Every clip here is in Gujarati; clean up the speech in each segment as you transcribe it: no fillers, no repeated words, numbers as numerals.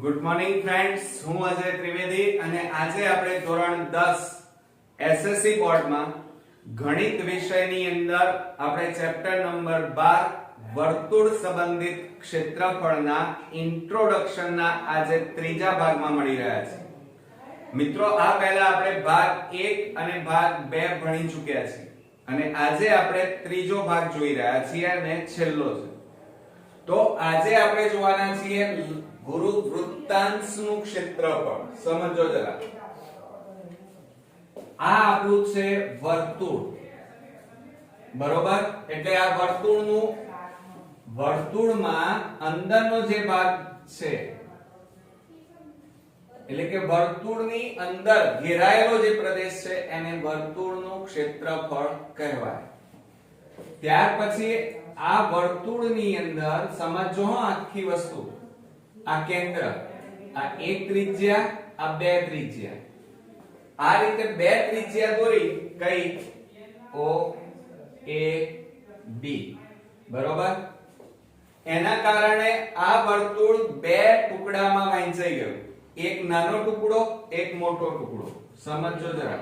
ગુડ મોર્નિંગ ફ્રેન્ડ્સ, હું અજય ત્રિવેદી અને આજે આપણે ધોરણ 10 એસએસસી બોર્ડમાં ગણિત વિષયની અંદર આપણે ચેપ્ટર નંબર 12 વર્તુળ સંબંધિત ક્ષેત્રફળના ઇન્ટ્રોડક્શનના આજે ત્રીજા ભાગમાં મળી રહ્યા છે. મિત્રો, આ પહેલા આપણે ભાગ 1 અને ભાગ 2 ભણી ચૂક્યા છીએ અને આજે આપણે ત્રીજો ભાગ જોઈ રહ્યા છીએ અને છેલ્લો છે. તો આજે આપણે જોવાના છીએ ગુરુ વૃત્તાંશનું ક્ષેત્રફળ. સમજો જરા, આ આપણું છે વર્તુળ, બરોબર? એટલે આ વર્તુળમાં અંદરનો જે ભાગ છે, એટલે કે વર્તુળની અંદર ઘેરાયેલો જે પ્રદેશ છે એને વર્તુળનું ક્ષેત્રફળ કહેવાય. ત્યાર પછી આ વર્તુળની અંદર સમજો આખી વસ્તુ, આ કેન્દ્ર, આ એક ત્રિજ્યા, આ બે ત્રિજ્યા, આ રીતે બે ત્રિજ્યા દોરી કઈ O A B, બરોબર? એના કારણે આ વર્તુળ બે ટુકડામાં વહેંચાઈ ગયું, એક નાનો ટુકડો, એક મોટો ટુકડો. સમજો જરા,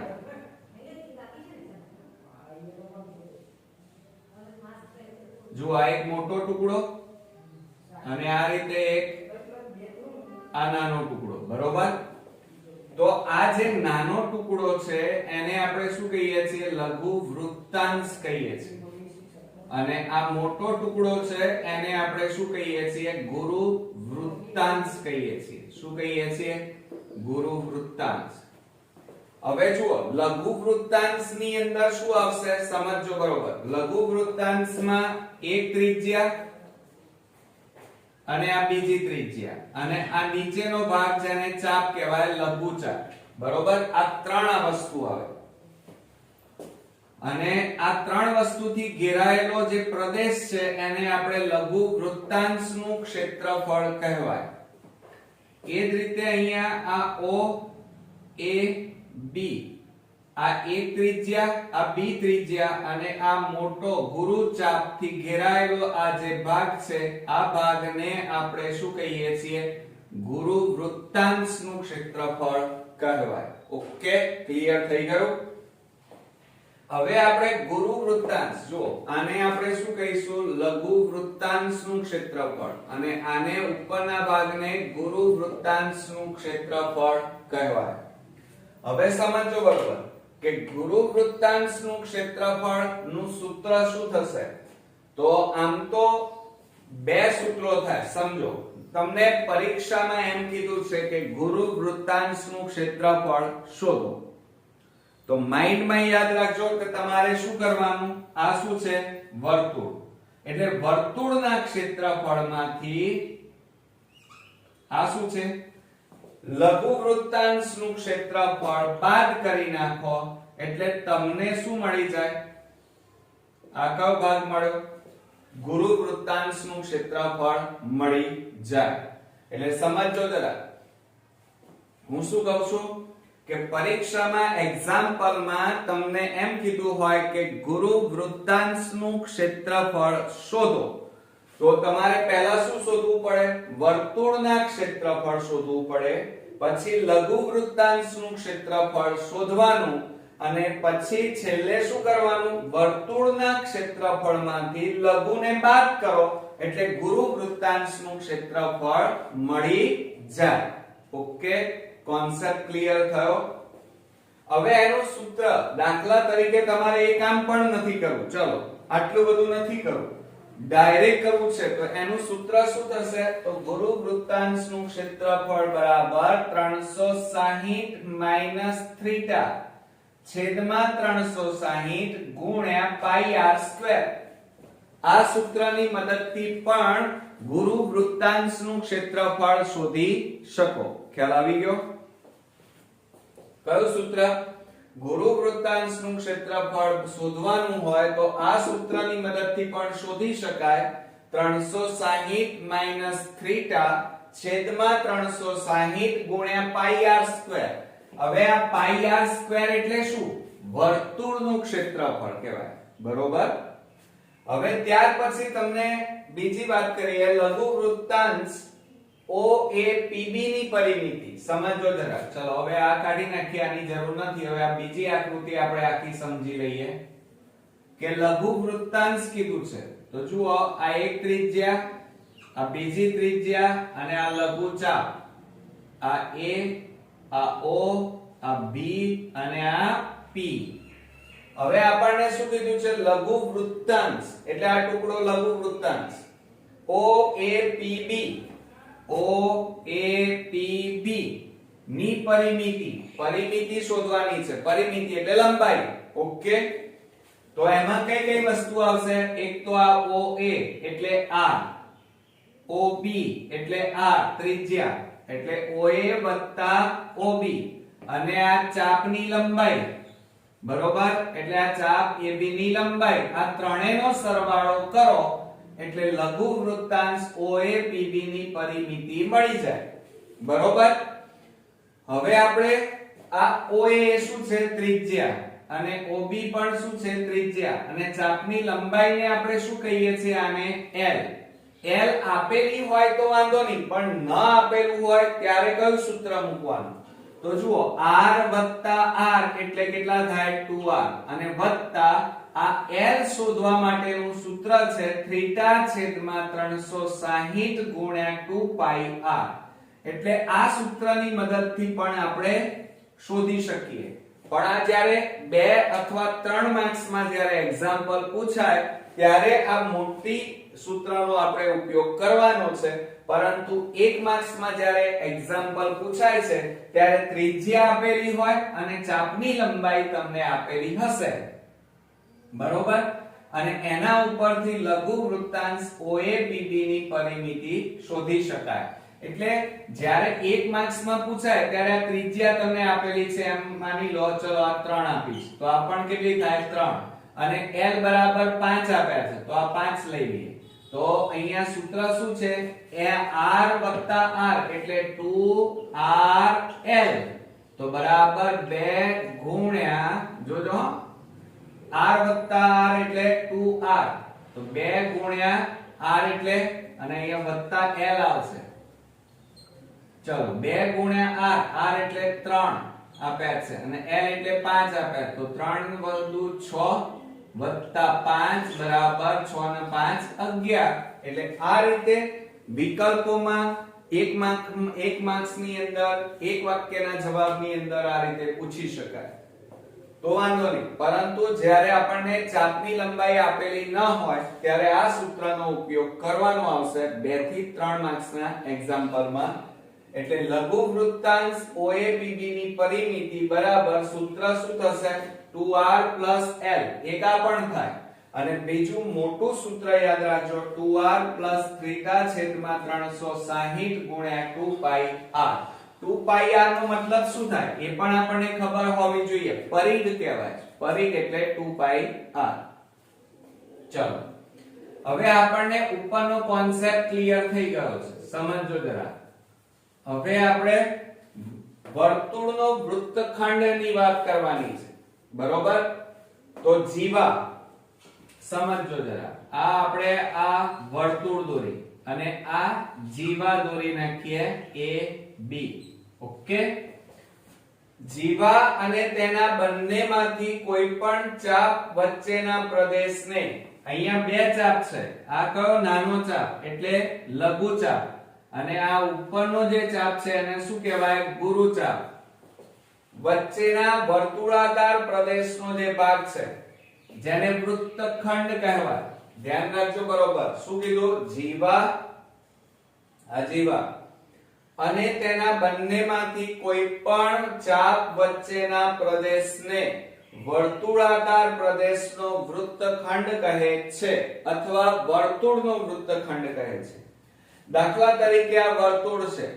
જો આ એક મોટો ટુકડો અને આ રીતે એક આ નાનો ટુકડો, બરોબર? તો આ જે નાનો ટુકડો છે એને આપણે શું કહીએ છીએ? લઘુ વૃત્તાંશ કહીએ છીએ. અને આ મોટો ટુકડો છે એને આપણે શું કહીએ છીએ? ગુરુ વૃત્તાંશ કહીએ છીએ. શું કહીએ છીએ? ગુરુ વૃત્તાંશ. હવે જુઓ, લઘુ વૃત્તાંશની અંદર શું આવશે? સમજો બરોબર. લઘુ વૃત્તાંશમાં એક ત્રિજ્યા અને આ બીજી ત્રિજ્યા અને આ નીચેનો ભાગ જેને ચાપ કહેવાય, લઘુ ચાપ, બરોબર? આ ત્રણ વસ્તુ આવે અને આ ત્રણ વસ્તુથી ઘેરાયેલો જે પ્રદેશ છે એને આપણે લઘુ વૃત્તાંશનું ક્ષેત્રફળ કહેવાય. એ જ રીતે અહીંયા આ O A B, આ એક ત્રિજ્યા, આ બી ત્રિજ્યા અને આ મોટો ગુરુ ચાપથી ઘેરાયેલો આ જે ભાગ છે, આ ભાગને આપણે શું કહીએ છીએ? ગુરુ વૃત્તાંશનું ક્ષેત્રફળ કહેવાય. ઓકે, ક્લિયર થઈ ગયું? હવે આપણે ગુરુ વૃત્તાંશ, જો આને આપણે શું કહીશું? લઘુ વૃત્તાંશનું ક્ષેત્રફળ, અને આને ઉપરના ભાગને ગુરુ વૃત્તાંશનું ક્ષેત્રફળ કહેવાય. હવે સમજો બરોબર કે ગુરુ વૃત્તાંશનું ક્ષેત્રફળ નું સૂત્ર શું થશે? તો આમ તો બે સૂત્રો થાય. સમજો, તમને પરીક્ષામાં એમ કીધું છે કે ગુરુ વૃત્તાંશનું ક્ષેત્રફળ શોધો, તો માઇન્ડમાં યાદ રાખજો કે તમારે શું કરવાનું? આ શું છે? વર્તુળ. એટલે વર્તુળના ક્ષેત્રફળમાંથી આ શું છે? લઘુ વૃત્તાંશનું ક્ષેત્રફળ બાદ કરી નાખો એટલે તમને શું મળી જાય? આ કયો ભાગ મળ્યો? ગુરુ વૃત્તાંશનું ક્ષેત્રફળ મળી જાય. એટલે સમજો જરા, હું શું કહું છું કે પરીક્ષામાં એક્ઝામ્પલમાં તમને એમ કીધું હોય કે ગુરુ વૃત્તાંશનું ક્ષેત્રફળ શોધો, તો તમારે પહેલા શું શોધવું પડે? વર્તુળના ક્ષેત્રફળ શોધવું પડે, પછી લઘુ વૃત્તાંશનું ક્ષેત્રફળ શોધવાનું અને પછી છેલ્લે શું કરવાનું? વર્તુળના ક્ષેત્રફળમાંથી લઘુને બાદ કરો એટલે ગુરુ વૃત્તાંશનું ક્ષેત્રફળ મળી જાય. ઓકે, કોન્સેપ્ટ ક્લિયર થયો? હવે એનું સૂત્ર, દાખલા તરીકે તમારે એ કામ પણ નથી કરવું, ચલો આટલું બધું નથી કરવું, ડાયરેક્ટ કરવું છે. તો એનું સૂત્ર શું થશે? તો ગુરુ વૃત્તાંશનું ક્ષેત્રફળ બરાબર 360 - θ છેદમાં 360 ગુણ્યા પાઈ r સ્ક્વેર. આ સૂત્રની મદદથી પણ ગુરુ વૃત્તાંશનું ક્ષેત્રફળ શોધી શકો. ખ્યાલ આવી ગયો? કયું સૂત્ર? ગુરુ વૃત્તાંશનું ક્ષેત્રફળ શોધવાનું હોય તો આ સૂત્રની મદદથી પણ શોધી શકાય. 360 - θ છેદમાં 360 ગુણ્યા પાઈ r સ્ક્વેર. હવે આ પાઈ r સ્ક્વેર એટલે શું? વર્તુળનું ક્ષેત્રફળ કહેવાય, બરોબર? હવે ત્યાર પછી તમને બીજી વાત કરીએ, લઘુ વૃત્તાંશ OAPB ની પરિમિતિ સમજો જરા. ચલો હવે આ કાઢી નાખીએ, આની જરૂર નથી. હવે આ બીજી આકૃતિ આપણે આખી સમજી લઈએ કે લઘુ વૃત્તાંશ કીધું છે. તો જુઓ, આ એક ત્રિજ્યા, આ બીજી ત્રિજ્યા અને આ લઘુ ચાપ. આ A, આ O, આ B અને આ P. હવે આપણને શું કીધું છે? લઘુ વૃત્તાંશ એટલે આ ટુકડો લઘુ વૃત્તાંશ OAPB. OAPB ની પરિમિતિ શોધવાની છે. પરિમિતિ એટલે લંબાઈ. ઓકે, તો એમાં કઈ કઈ વસ્તુ આવશે? એક તો આ OA એટલે R, OB એટલે R ત્રિજ્યા એટલે OA OB અને આ ચાપની લંબાઈ, બરોબર, એટલે આ ચાપ AB ની લંબાઈ. આ ત્રણેયનો સરવાળો કરો એટલે લઘુ વૃત્તાંશ OAPB ની પરિમિતિ મળી જાય. બરોબર. હવે આપણે આ OA શું છે? ત્રિજ્યા, અને OB પણ શું છે? ત્રિજ્યા, અને ચાપની લંબાઈને આપણે શું કહીએ છીએ? આને L. L આપેલી હોય તો વાંધો નહીં, પણ ન આપેલું હોય ત્યારે કયું સૂત્ર મૂકવાનું? તો જુઓ, R R એટલે કેટલા થાય? 2R, અને વત્તા આ L શોધવા માટેનું સૂત્ર છે θ/360 ગુણ્યા 2πr. એટલે આ સૂત્રની મદદથી પણ આપણે શોધી શકીએ. પણ આ જ્યારે 2 અથવા 3 માર્ક્સમાં જ્યારે એક્ઝામ્પલ પૂછાય ત્યારે આ મોટી સૂત્રનો આપણે ઉપયોગ કરવાનો છે. પરંતુ 1 માર્ક્સમાં જ્યારે એક્ઝામ્પલ પૂછાય છે ત્યારે ત્રિજ્યા આપેલી હોય અને ચાપની લંબાઈ તમને આપેલી હશે. બરોબર, અને એના ઉપરથી લઘુ વૃત્તાંશ OAPB ની પરિમિતિ શોધી શકાય. એટલે જ્યારે 1 માર્ક્સમાં પૂછાય ત્યારે આ ત્રિજ્યા તમને આપેલી છે એમ માની લો. ચલો આ 3 આપીશ તો આ પણ કેટલી થાય? 3. અને L બરાબર 5 આપ્યા છે તો આ 5 લઈ લઈએ. તો અહીંયા સૂત્ર શું છે? R R એટલે 2RL. તો બરાબર 2 ગુણ્યા, જોજો, R એટલે 2R. તો 2 ગુણ્યા R એટલે, અને અહીંયા વત્તા L આવશે. ચલો 2 ગુણ્યા R એટલે 3 આપ્યા છે અને L એટલે 5 આપ્યા. તો 3 વધુ 6 વત્તા 5 બરાબર 6 ને 5 11. એટલે આ રીતે વિકલ્પોમાં એક માર્ક્સ ની અંદર એક વાક્યના જવાબની અંદર આ રીતે પૂછી શકાય તો વાંધો નહીં. પરંતુ જ્યારે આપણને ચાપની લંબાઈ આપેલી ન હોય ત્યારે આ સૂત્રનો ઉપયોગ કરવાનો આવશે 2 થી 3 માર્ક્સના એક્ઝામ્પલમાં. એટલે લઘુ વૃત્તાંશ OAPB ની પરિમિતિ બરાબર સૂત્ર શું થશે? 2R L. એક આ પણ થાય. અને બીજું મોટું સૂત્ર યાદ રાખજો, 2R θ/360 ગુણ્યા 2πr. 2πr નો મતલબ શું થાય એ પણ આપણને ખબર હોવી જોઈએ. પરિઘ કહેવાય. પરિઘ એટલે 2πr. ચલો હવે આપણને ઉપરનો કોન્સેપ્ટ ક્લિયર થઈ ગયો છે. સમજો જરા. હવે આપણે વર્તુળનો વૃત્તખંડની વાત કરવાની છે. બરોબર. તો જીવા સમજો જરા. આ આપણે આ વર્તુળ દોરી અને આ જીવા દોરી નાખીએ AB. ઓકે. જીવા અને તેના બંનેમાંથી કોઈ પણ ચાપ વચ્ચેના પ્રદેશને, અહીંયા બે ચાપ છે. આ કયો? નાનો ચાપ એટલે લઘુ ચાપ, અને આ ઉપરનો જે ચાપ છે એને શું કહેવાય? ગુરુ ચાપ. વચ્ચેના વર્તુળાકાર પ્રદેશનો જે ભાગ છે જેને વૃત્તખંડ કહેવાય. ધ્યાન રાખજો. બરોબર. શું કીધું? જીવા, આ જીવા અને તેના બંનેમાંથી કોઈ પણ ચાપ વચ્ચેના પ્રદેશને વર્તુળાકાર પ્રદેશનો વૃત્તખંડ કહે છે અથવા વર્તુળનો વૃત્તખંડ કહે છે. દાખલા તરીકે આ વર્તુળ છે.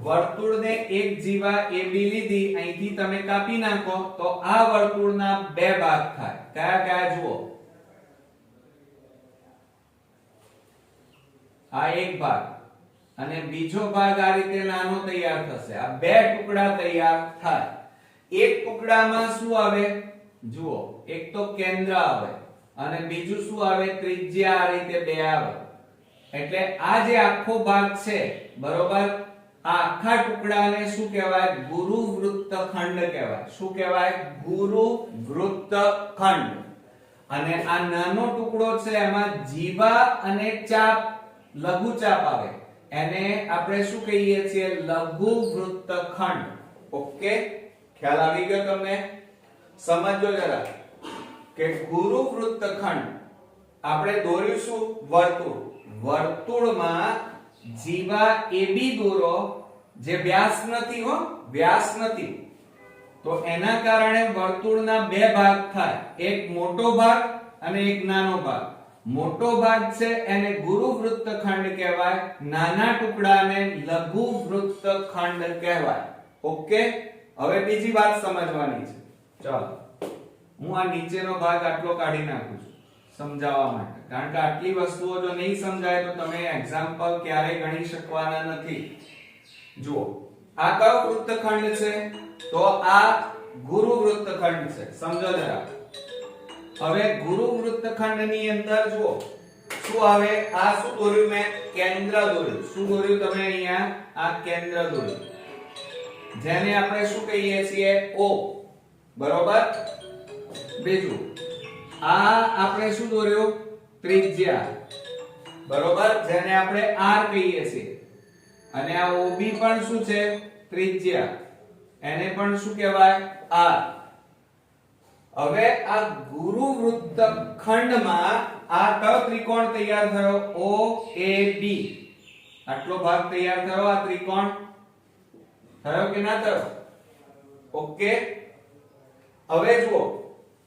વર્તુળને એક જીવા AB લીધી, અહીંથી તમે કાપી નાખો તો આ વર્તુળના બે ભાગ થાય. કયા કયા જુઓ? આ એક ભાગ અને બીજો ભાગ આ રીતે નાનો તૈયાર થશે. આ બે ટુકડા તૈયાર થાય. એક ટુકડામાં શું આવે? જુઓ, એક તો કેન્દ્ર આવે અને બીજું શું આવે? ત્રિજ્યા. આ રીતે બે આવે. એટલે આ જે આખો ભાગ છે બરોબર, આ આખા ટુકડાને શું કહેવાય? ગુરુ વૃત્તખંડ કહેવાય. શું કહેવાય? ગુરુ વૃત્તખંડ. અને આ નાનો ટુકડો છે એમાં જીવા અને ચાપ, લઘુ ચાપ આવે, એને આપણે શું કહીએ છીએ? લઘુ વૃત્તખંડ. ઓકે, ખ્યાલ આવી ગયો તમને? સમજો જરા કે ગુરુ વૃત્તખંડ આપણે દોરીશું વર્તુળ. વર્તુળમાં જીવા AB દોરો, જે વ્યાસ નથી હો, વ્યાસ નથી, તો એના કારણે વર્તુળના બે ભાગ થાય, એક મોટો ભાગ અને એક નાનો ભાગ. મોટો ભાગ છે એને ગુરુ વૃત્તખંડ કહેવાય, નાના ટુકડાને લઘુ વૃત્તખંડ કહેવાય. ઓકે, હવે બીજી વાત સમજવાની છે. ચાલો હું આ નીચેનો ભાગ આટલો કાઢી નાખું છું સમજાવવા માટે, કારણ કે આટલી વસ્તુઓ જો નહીં સમજાય તો તમે એક્ઝામ્પલ ક્યારેય ગણી શકવાના નથી. જુઓ, આ કયો વૃત્તખંડ છે? તો આ ગુરુ વૃત્તખંડ છે. સમજો જરા. હવે ગુરુ વૃત્તખંડની અંદર જુઓ શું આવે? આ શું દોર્યું મેં? કેન્દ્ર દોર્યું. શું દોર્યું તમે અહીંયા? આ કેન્દ્ર દોર્યું, જેને આપણે શું કહીએ છીએ? O. બરોબર. બીજું આ આપણે શું દોર્યું? ત્રિજ્યા. બરોબર, જેને આપણે R કહીએ છીએ. અને આ OB પણ શું છે? ત્રિજ્યા. એને પણ શું કહેવાય? R. હવે આ ગુરુ વૃત્તખંડમાં આ કયો ત્રિકોણ તૈયાર થયો? OAB. આટલો ભાગ તૈયાર થયો, આ ત્રિકોણ થયો કે ના થયો? ઓકે, હવે જુઓ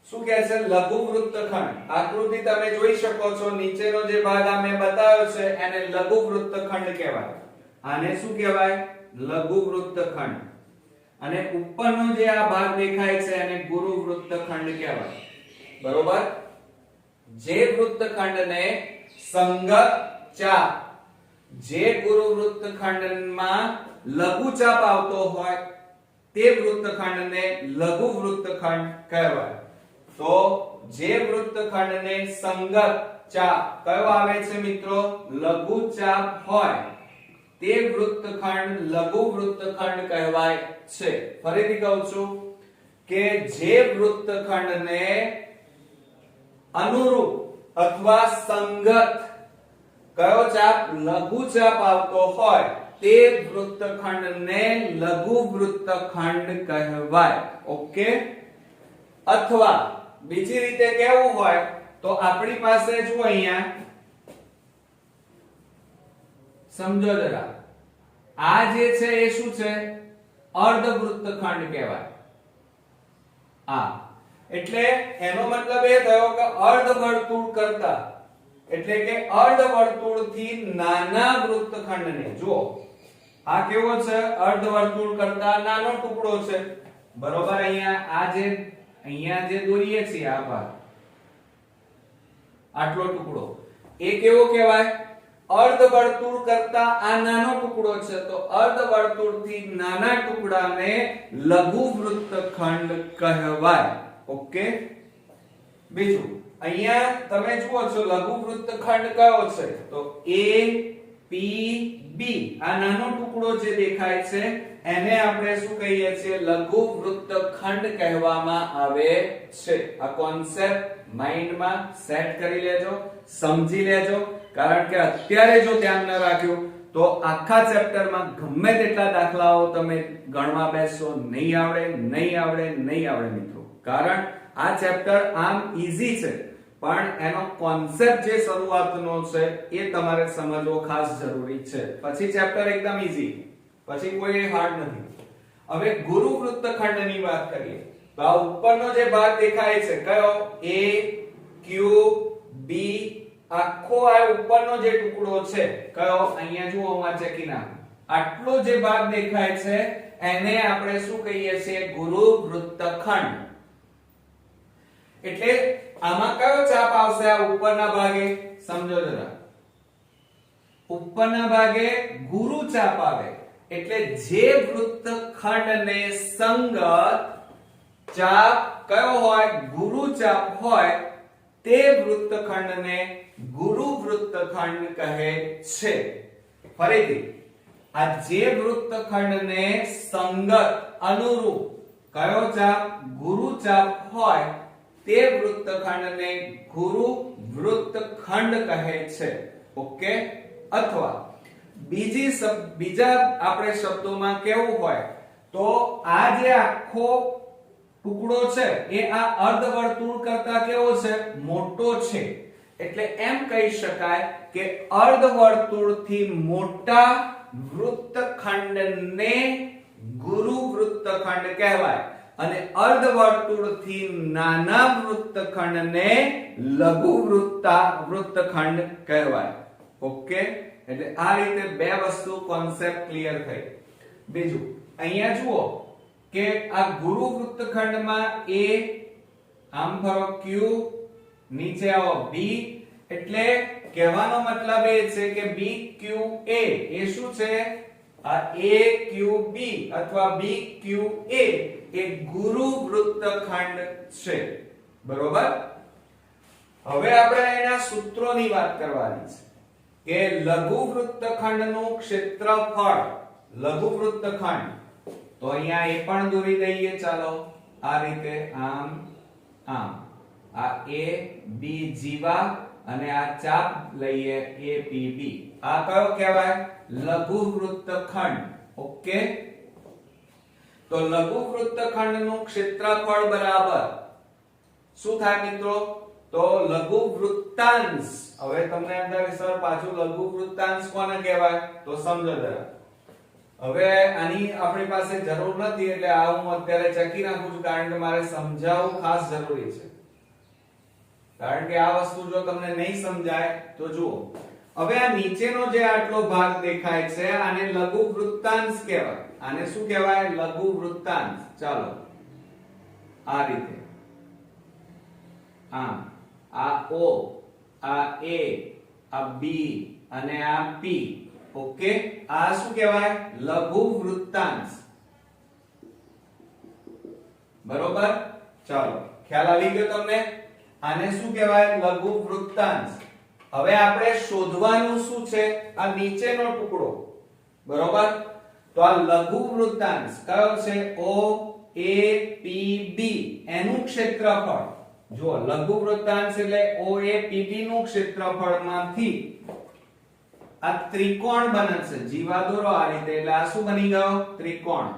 શું કહે છે? લઘુ વૃત્તખંડ. આકૃતિ તમે જોઈ શકો છો, નીચેનો જે ભાગ આ મેં બતાવ્યો છે એને લઘુ વૃત્તખંડ કહેવાય. આને શું કહેવાય? લઘુ વૃત્તખંડ. અને ઉપરનો જે આ ભાગ દેખાય છે એને ગુરુ વૃત્તખંડ કહેવાય. બરોબર. જે વૃત્તખંડને સંગત ચાપ, જે ગુરુ વૃત્તખંડમાં લઘુ ચાપ આવતો હોય તે વૃત્તખંડને લઘુ વૃત્તખંડ કહેવાય. તો જે વૃત્તખંડને સંગત ચાપ કયો આવે છે મિત્રો? લઘુ ચાપ હોય તે વૃત્તખંડ લઘુ વૃત્તખંડ કહેવાય છે. ફરીથી કહું છું કે જે વૃત્તખંડને અનુરૂપ અથવા સંગત કયો ચાપ? લઘુ ચાપ આવતો હોય તે વૃત્તખંડને લઘુ વૃત્તખંડ કહેવાય. ઓકે, અથવા બીજી રીતે કેવું હોય તો આપણી પાસે જો અહીંયા સમજો જરા, આ જે છે એ શું છે? અર્ધ વૃત્તખંડ કહેવાય. આ એટલે એનો મતલબ એ થયો કે અર્ધ વર્તુળ કરતા, એટલે કે અર્ધ વર્તુળથી નાના વૃત્તખંડને જુઓ, આ કેવો છે? અર્ધ વર્તુળ કરતા નાનો ટુકડો છે. બરોબર. અહીંયા જે દોરીએ છીએ આ ભાગ, આટલો ટુકડો, એ કેવો કહેવાય? અર્ધ વર્તુળ કરતા આ નાનો ટુકડો છે, તો અર્ધ વર્તુળથી નાના ટુકડાને લઘુ વૃત્તખંડ કહેવાય. ઓકે, બીજું અહીંયા તમે જુઓ છો લઘુ વૃત્તખંડ કયો છે? તો APB. આ નાનો ટુકડો જે દેખાય છે એને આપણે શું કહીએ છીએ? લઘુ વૃત્તખંડ કહેવામાં આવે છે. આ કોન્સેપ્ટ માઇન્ડમાં સેટ કરી લેજો, સમજી લેજો, કારણ કે અત્યારે જો ધ્યાન ન રાખ્યું તો આખા ચેપ્ટરમાં ગમે તેટલા દાખલાઓ તમે ગણવા બેસો, નહીં આવડે મિત્રો. કારણ આ ચેપ્ટર આમ ઈઝી છે, પણ એનો કોન્સેપ્ટ જે શરૂઆતનો છે એ તમારે સમજવો ખાસ જરૂરી છે. પછી ચેપ્ટર એકદમ ઈઝી, પછી કોઈ હાર્ડ નથી. હવે ગુરુ વૃત્તખંડની વાત કરીએ તો આ ઉપરનો જે ભાગ દેખાય છે કયો? AQB. આખો આ ઉપરનો જે ટુકડો છે કયો? અહીંયા જુઓ, હું આ ચેકી નાખું. આટલો જે ભાગ દેખાય છે એને આપણે શું કહીએ છીએ? ગુરુ વૃત્તખંડ. એટલે આમાં કયો ચાપ આવશે? આ ઉપરના ભાગે સમજો જરા, ઉપરના ભાગે ગુરુ ચાપ આવે. એટલે જે વૃત્તખંડને સંગત ચાપ કયો હોય? ગુરુ ચાપ હોય તે વૃત્તખંડને ગુરુ વૃત્તખંડ કહે છે. ફરીથી આ જે વૃત્તખંડને સંગત અનુરૂપ કયો ચાપ ગુરુ ચાપ હોય તે વૃત્તખંડને ગુરુ વૃત્તખંડ કહે છે. ઓકે. અથવા બીજા આપણે શબ્દોમાં કેવું હોય તો આ જે આખો ટુકડો છે એ આ અર્ધવર્તુળ કરતા કેવો છે મોટો છે. એટલે એમ કહી શકાય કે અર્ધવર્તુળથી મોટા વૃત્તખંડને ગુરુ વૃત્તખંડ કહેવાય અને અર્ધવર્તુળથી નાના વૃત્તખંડને લઘુ વૃત્તખંડ કહેવાય. ઓકે. એટલે આ રીતે બે વસ્તુ કોન્સેપ્ટ ક્લિયર થઈ. બીજું અહીંયા જુઓ કે આ ગુરુ વૃત્તખંડમાં A આમ ફરો Q નીચે આવો B એટલે કહેવાનો મતલબ એ છે કે BQA એ શું છે આ AQB અથવા BQA એ ગુરુ વૃત્તખંડ છે. બરોબર. હવે આપણે એના સૂત્રોની વાત કરવાની છે કે લઘુ વૃત્તખંડનું ક્ષેત્રફળ લઘુ વૃત્તખંડ તો અહીંયા એ પણ દોરી દઈએ. ચાલો આ રીતે આમ આમ આ A B જીવા અને આ ચાપ લઈએ APB. આ કયો કહેવાય લઘુ વૃત્તખંડ. ઓકે. તો લઘુ વૃત્તખંડનું ક્ષેત્રફળ બરાબર શું થાય મિત્રો તો લઘુ વૃત્તાંશ. હવે તમને એમ થાય સર પાછું લઘુ વૃત્તાંશ કોને કહેવાય તો સમજો જરા. હવે આની આપણી પાસે જરૂર નથી એટલે આ હું અત્યારે ચકી નાખું છું કારણ કે મારે સમજાવવું ખાસ જરૂરી છે. કારણ કે આ વસ્તુ જો તમને નહીં સમજાય તો જુઓ. હવે આ નીચેનો જે આટલો ભાગ દેખાય છે આને લઘુ વૃત્તાંશ કહેવાય. આને શું કહેવાય લઘુ વૃત્તાંશ. ચાલો આ રીતે આ O આ A આ B અને આ P. ઓકે. આ શું કહેવાય લઘુ વૃત્તાંશ. બરોબર. ચાલો ખ્યાલ આવી ગયો તમને. આને શું કહેવાય લઘુ વૃત્તાંશ. હવે આપણે શોધવાનું શું છે આ નીચેનો ટુકડો. બરોબર. તો આ લઘુ વૃત્તાંશ કયો છે OAPB એનું ક્ષેત્રફળ. જો લઘુ વૃત્તાંશ એટલે OAPB નું ક્ષેત્રફળમાંથી આ ત્રિકોણ બને છે. જીવા દોરો આ રીતે એટલે આ શું બની ગયો ત્રિકોણ.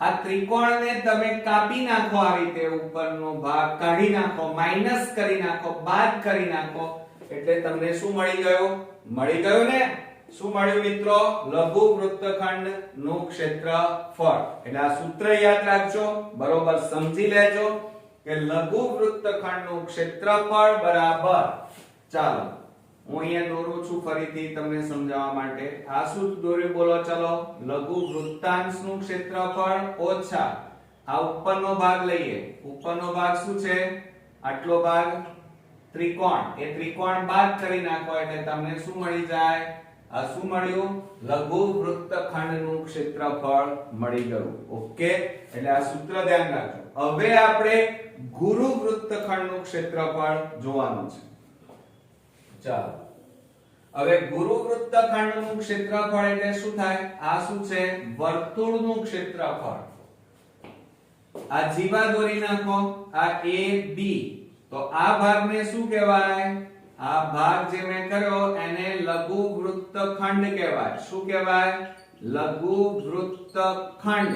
આ ત્રિકોણને તમે કાપી નાખો આ રીતે ઉપરનો ભાગ કાઢી નાખો માઈનસ કરી નાખો બાદ કરી નાખો એટલે તમને શું મળી ગયું ને શું મળ્યું મિત્રો લઘુ વૃત્તખંડ નું ક્ષેત્રફળ. એટલે આ સૂત્ર યાદ રાખજો બરોબર સમજી લેજો કે લઘુ વૃત્તખંડ નું ક્ષેત્રફળ બરાબર. ચાલો હું અહીંયા દોરું છું ફરીથી તમને સમજાવવા માટે. આ શું દોર્યું બોલો ચલો લઘુ વૃત્તાંશ નું ક્ષેત્રફળ ઓછા આ ઉપરનો ભાગ લઈએ. ઉપરનો ભાગ શું છે આટલો ભાગ ત્રિકોણ. એ ત્રિકોણ બાદ કરી નાખો એટલે તમને શું મળી જાય આ શું મળ્યું લઘુ વૃત્તખંડ નું ક્ષેત્રફળ મળી ગયું. ઓકે. એટલે આ સૂત્ર ધ્યાન રાખજો. હવે આપણે ગુરુ વૃત્તખંડ નું ક્ષેત્રફળ જોવાનું છે. ચાલો હવે ગુરુ વૃત્તખંડ નું ક્ષેત્રફળ એટલે શું થાય આ શું છે વર્તુળનું ક્ષેત્રફળ. આ જીવા દોરી નાખો આ AB. તો આ ભાગને શું કહેવાય આ ભાગ જે મેં કર્યો એને લઘુ વૃત્તખંડ કહેવાય. શું કહેવાય લઘુ વૃત્તખંડ.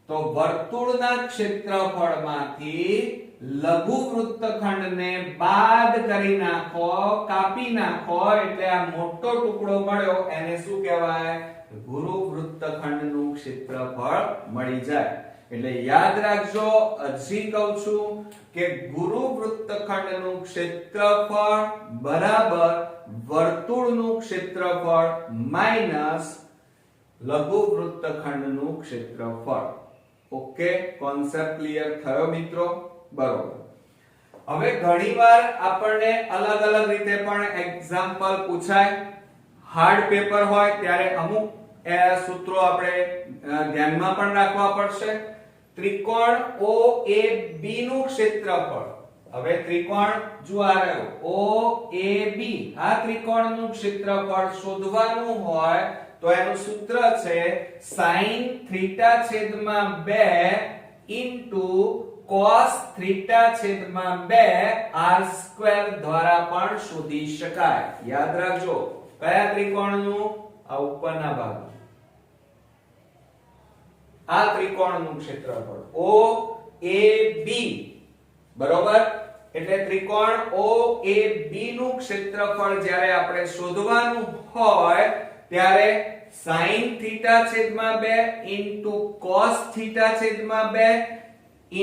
તો વર્તુળના ક્ષેત્રફળમાંથી લઘુ વૃત્તખંડને બાદ કરી નાખો કાપી નાખો એટલે આ મોટો ટુકડો મળ્યો એને શું કહેવાય ગુરુ વૃત્તખંડનું ક્ષેત્રફળ મળી જાય. એટલે યાદ રાખજો હજી કહું છું કે ગુરુ વૃત્તખંડનું ક્ષેત્રફળ બરાબર વર્તુળનું ક્ષેત્રફળ માઈનસ લઘુ વૃત્તખંડનું ક્ષેત્રફળ. ઓકે. કોન્સેપ્ટ ક્લિયર થયો મિત્રો બરોબર. હવે ઘણીવાર આપણને અલગ અલગ રીતે પણ એક્ઝામ્પલ પૂછાય. હાર્ડ પેપર હોય ત્યારે અમુક સૂત્રો આપણે ધ્યાનમાં પણ રાખવા પડશે. ત્રિકોણ OAB નું ક્ષેત્રફળ હવે ત્રિકોણ જો આ રહ્યો OAB, આ ત્રિકોણનું ક્ષેત્રફળ શોધવાનું હોય તો એનું સૂત્ર છે sin થીટા છેદમાં 2 ઇન્ટુ cos થીટા છેદમાં 2 r સ્ક્વેર દ્વારા પણ શોધી શકાય. યાદ રાખજો કયા ત્રિકોણનું? આ ઉપરના ભાગ, આ ત્રિકોણનું ક્ષેત્રફળ OAB, બરોબર. એટલે ત્રિકોણ OAB નું ક્ષેત્રફળ જ્યારે આપણે શોધવાનું હોય ત્યારે sin થીટા છેદમાં 2 ઇન્ટુ cos થીટા છેદમાં 2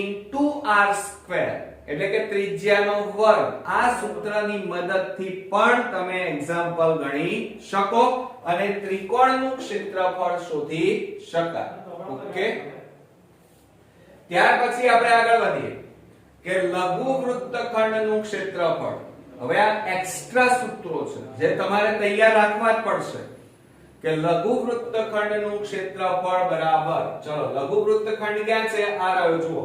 ઇન્ટુ r સ્ક્વેર એટલે કે ત્રિજ્યાનો વર્ગ, આ સૂત્રની મદદથી પણ તમે એક્ઝામ્પલ ગણી શકો અને ત્રિકોણનું ક્ષેત્રફળ શોધી શકાય. ઓકે, ત્યાર પછી આપણે આગળ વધીએ કે લઘુ વૃત્તખંડનું ક્ષેત્રફળ. હવે આ એક્સ્ટ્રા સૂત્રો છે જે તમારે તૈયાર રાખવા જ પડશે કે લઘુ વૃત્તખંડનું ક્ષેત્રફળ બરાબર, ચલો લઘુ વૃત્તખંડ ક્યાં છે? આ રહ્યો, જુઓ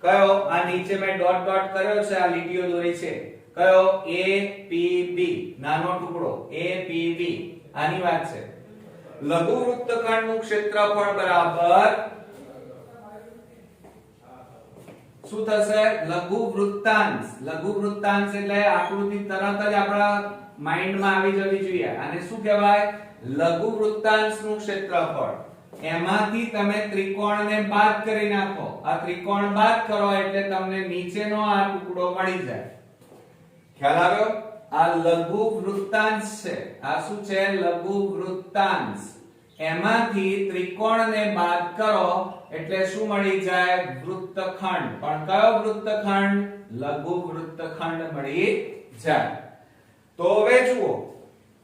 કયો? આ નીચે મેં ડોટ ડોટ કર્યો છે, આ લીટીઓ દોરી છે. કયો? APB, નાનો ટુકડો APB, આની વાત છે. લઘુ વૃત્તખંડનું ક્ષેત્રફળ બરાબર શું થશે? લઘુ વૃત્તાંશ. લઘુ વૃત્તાંશ એટલે આકૃતિ તરત જ આપણા માઇન્ડમાં આવી જવી જોઈએ. આને શું કહેવાય? લઘુ વૃત્તાંશનું ક્ષેત્રફળ. એમાંથી તમે ત્રિકોણને બાદ કરી નાખો. આ ત્રિકોણ બાદ કરો એટલે તમને નીચેનો આ ટુકડો મળી જાય. ખ્યાલ આવ્યો? આ લઘુ વૃત્તાંશ છે. આ શું છે? લઘુ વૃત્તાંશ. એમાંથી ત્રિકોણને બાદ કરો એટલે શું મળી જાય? વૃત્તખંડ. પણ કયો વૃત્તખંડ? લઘુ વૃત્તખંડ મળી જાય. તો હવે જુઓ,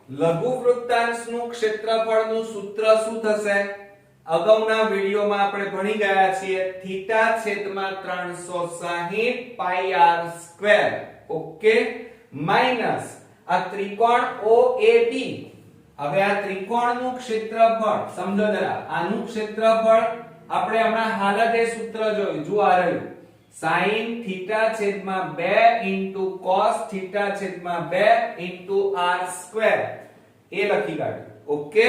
લઘુ વૃત્તાંશનું ક્ષેત્રફળનું સૂત્ર શું થશે? અગાઉના વિડિયોમાં આપણે ભણી ગયા છીએ થીટા છેદમાં 360 પાઈ r સ્ક્વેર. ઓકે, માઈનસ આ ત્રિકોણ OAB. હવે આ ત્રિકોણનું ક્ષેત્રફળ સમજો જરા. આનું ક્ષેત્રફળ આપણે હમણાં હાલ જ એ સૂત્ર જોયું, જો આ રહ્યું sin થીટા છેદમાં 2 ઇન્ટુ cos થીટા છેદમાં 2 ઇન્ટુ r સ્ક્વેર એ લખી કાઢ્યું. ઓકે,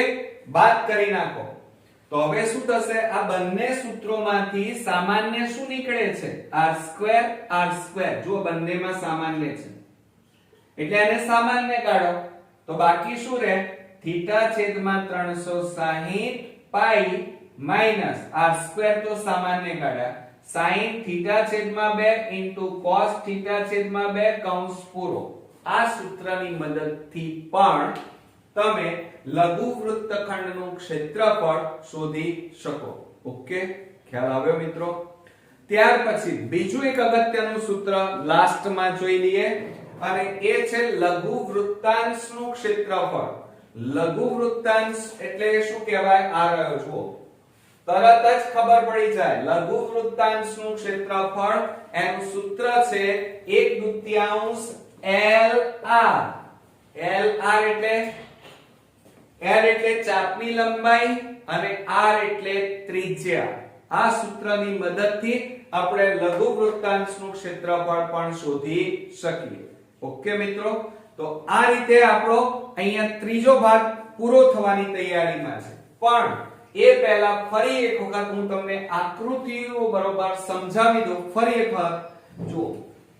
બાદ કરી નાખો તો હવે શું થશે? આ બંને સૂત્રોમાંથી સામાન્ય શું નીકળે છે? r square r square. જો બંનેમાં સામાન્ય છે એટલે એને સામાન્ય કાઢો તો બાકી શું રહે? થીટા છેદમાં 360 પાઈ માઈનસ r સ્ક્વેર તો સામાન્ય કાઢ્યા, sin થીટા છેદમાં 2 ઇન્ટુ cos થીટા છેદમાં 2 કૌંસ પૂરો. આ સૂત્રની મદદથી પણ તમે લઘુ વૃત્તખંડનું ક્ષેત્રફળ શોધી શકો. ઓકે, ખ્યાલ આવ્યો મિત્રો? ત્યાર પછી બીજું એક અગત્યનું સૂત્ર લાસ્ટમાં જોઈ લઈએ અને એ છે લઘુ વૃત્તાંશનું ક્ષેત્રફળ. લઘુ વૃત્તાંશ એટલે શું કહેવાય? આ રહ્યો જુઓ, તરત જ ખબર પડી જાય. લઘુ વૃત્તાંશનું ક્ષેત્રફળ એનું સૂત્ર છે 1/2 LR. LR એટલે L એટલે ચાપની લંબાઈ અને R એટલે ત્રિજ્યા. આ સૂત્રની મદદથી આપણે લઘુ વૃત્તાંશનું ક્ષેત્રફળ પણ શોધી શકીએ. ઓકે મિત્રો, તો આ રીતે આપણો અહીંયા ત્રીજો ભાગ પૂરો થવાની તૈયારીમાં છે. પણ એ પહેલા ફરી એક વખત હું તમને આકૃતિઓ બરોબર સમજાવી દઉં. ફરી એક વખત જુઓ,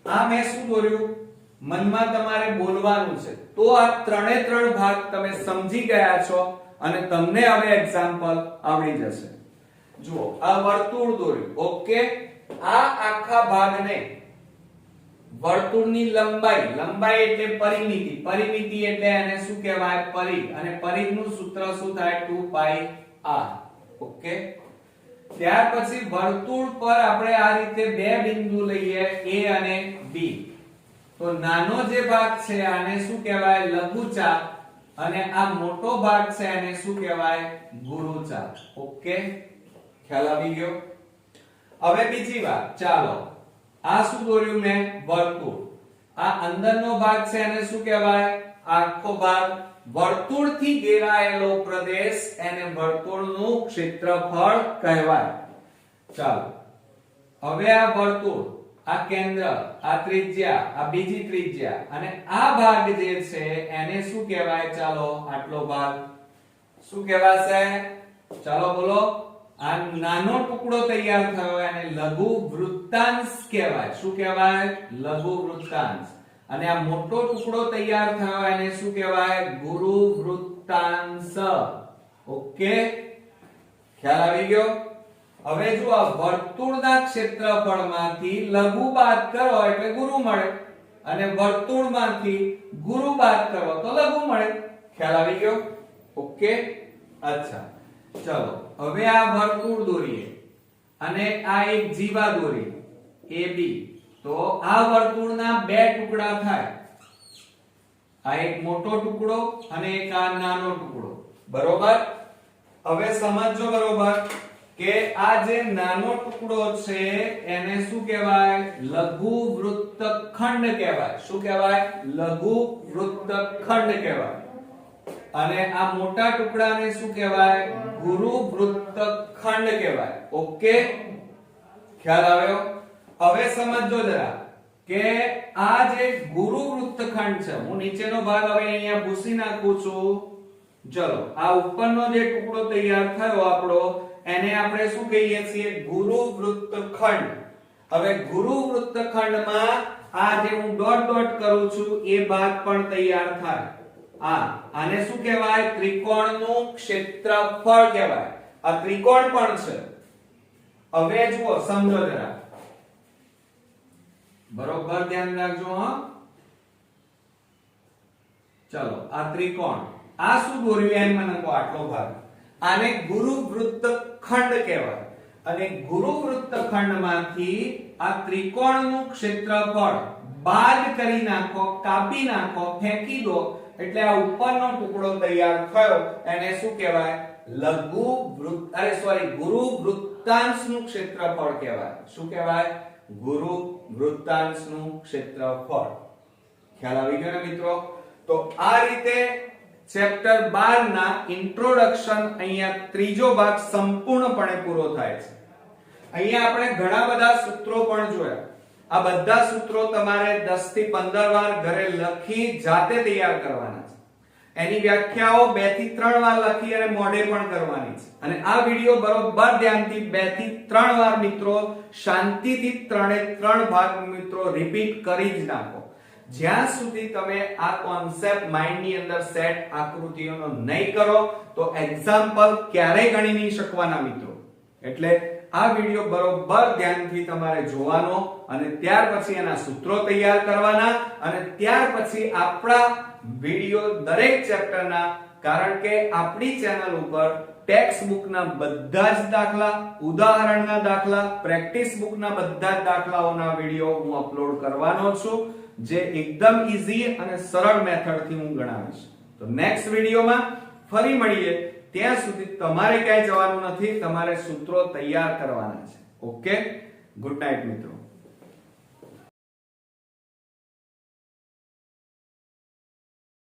આ મેં શું દોર્યું? મનમાં તમારે બોલવાનું છે. તો આ ત્રણે ત્રણ ભાગ તમે સમજી ગયા છો અને તમને હવે એક્ઝામ્પલ આવડી જશે. જુઓ, આ વર્તુળ દોર્યું. ઓકે, આ આખા ભાગને વર્તુળની લંબાઈ, લંબાઈ એટલે પરિમિતિ, પરિમિતિ એટલે એને શું કહેવાય? પરિઘ. અને પરિઘનું સૂત્ર શું થાય? 2 પાઈ r. ઓકે, ત્યાર પછી વર્તુળ પર આપણે આ રીતે બે બિંદુ લઈએ A અને B. તો નાનો જે ભાગ છે આને શું કહેવાય? લઘુચાપ. અને આ મોટો ભાગ છે આને શું કહેવાય? ગુરુચાપ. ઓકે, ખ્યાલ આવી ગયો? હવે બીજી વાત, ચાલો આ શું દોર્યું મેં? વર્તુળ. આ અંદરનો ભાગ છે એને શું કહેવાય? આખો ભાગ. વર્તુળથી ઘેરાયેલો પ્રદેશ એને વર્તુળનું ક્ષેત્રફળ કહેવાય. ચાલો હવે આ વર્તુળ આ કેન્દ્ર, આ ત્રિજ્યા, આ બીજી ત્રિજ્યા અને આ ભાગ જે છે એને શું કહેવાય? ચાલો આટલો ભાગ શું કહેવાશે? ચાલો બોલો. આ નાનો ટુકડો તૈયાર થયો એને લઘુ વૃત્તાંશ કહેવાય. શું કહેવાય? લઘુ વૃત્તાંશ. અને આ મોટો ટુકડો તૈયાર થયો એને શું કહેવાય? ગુરુ વૃત્તાંશ. ઓકે, ખ્યાલ આવી ગયો? હવે જો આ વર્તુળના ક્ષેત્રફળમાંથી લઘુ બાદ કરો એટલે ગુરુ મળે અને વર્તુળમાંથી ગુરુ બાદ કરો તો લઘુ મળે. ખ્યાલ આવી ગયો? ઓકે, અચ્છા ચલો હવે આ વર્તુળ દોરીએ અને આ એક જીવા દોરી AB. તો આ વર્તુળના બે ટુકડા થાય. આ એક મોટો ટુકડો અને એક આ નાનો ટુકડો. બરોબર? હવે સમજો બરોબર કે આ જે નાનો ટુકડો છે એને શું કહેવાય? લઘુ વૃત્તખંડ કહેવાય. શું કહેવાય? લઘુ વૃત્તખંડ કહેવાય. અને આ મોટા ટુકડાને શું કહેવાય? ગુરુ વૃત્તખંડ કહેવાય. ઓકે, ખ્યાલ આવ્યો? હવે સમજો જરા કે આ જે ગુરુ વૃત્તખંડ છે, હું નીચેનો ભાગ હવે અહીંયા ભૂસી નાખું છું. ચલો આ ઉપરનો જે ટુકડો તૈયાર થયો આપણો એને આપણે શું કહીએ છીએ? ગુરુ વૃત્તખંડ. હવે ગુરુ વૃત્તખંડમાં આ જે હું ડોટ ડોટ કરું છું એ ભાગ પણ તૈયાર થાય. આને શું કહેવાય? ત્રિકોણનું ક્ષેત્રફળ કહેવાય. આ ત્રિકોણ પણ છે. હવે જુઓ, સમજો જરા, બરોબર ધ્યાન રાખજો. હા, ચલો આ ત્રિકોણ, આ શું દોર્યું એમ મને કહો? આટલો ભાગ. આને ગુરુ વૃત્તખંડ કહેવાય. અને ગુરુ વૃત્તખંડમાંથી આ ત્રિકોણનું ક્ષેત્રફળ બાદ કરી નાખો, કાપી નાખો, ફેંકી દો એટલે આ ઉપરનો ટુકડો તૈયાર થયો એને શું કહેવાય? લઘુ ગુરુ વૃત્તાંશનું ક્ષેત્રફળ કહેવાય. શું કહેવાય? ગુરુ વૃત્તાંશનું ક્ષેત્રફળ. ખ્યાલ આવી ગયો ને મિત્રો? તો આ રીતે ચેપ્ટર 12 ના ઇન્ટ્રોડક્શન અહીંયા ત્રીજો ભાગ સંપૂર્ણપણે પૂરો થાય છે. અહીંયા આપણે ઘણા બધા સૂત્રો પણ જોયા. આ બધા સૂત્રો તમારે 10 થી 15 વાર ઘરે લખી જાતે તૈયાર કરવાના છે. એની વ્યાખ્યાઓ 2 થી 3 વાર લખી અને મોઢે પણ કરવાની છે. અને આ વિડિયો બરોબર ધ્યાનથી 2 થી 3 વાર મિત્રો શાંતિથી 3 ભાગ મિત્રો રિપીટ કરી જ નાખો. જ્યાં સુધી તમે આ કોન્સેપ્ટ માઇન્ડ ની અંદર સેટ આકૃતિઓનો નહીં કરો તો એક્ઝામ્પલ ક્યારેય ગણી નહીં શકવાના મિત્રો. એટલે આ વિડિયો બરોબર ધ્યાનથી તમારે જોવાનો અને ત્યાર પછી એના સૂત્રો તૈયાર કરવાના અને ત્યાર પછી આપણા વિડિયો દરેક ચેપ્ટરના, કારણ કે આપણી ચેનલ ઉપર ટેક્સ્ટ બુકના બધા જ દાખલા, ઉદાહરણના દાખલા, પ્રેક્ટિસ બુકના બધા જ દાખલાઓના વિડિયો હું અપલોડ કરવાનો છું, જે એકદમ ઈઝી અને સરળ મેથડથી હું ગણાવીશ. તો નેક્સ્ટ વિડિયોમાં ફરી મળીએ. ત્યાં સુધી તમારે ક્યાંય જવાનું નથી, તમારે સૂત્રો તૈયાર કરવાના છે. ઓકે, ગુડ નાઇટ મિત્રો.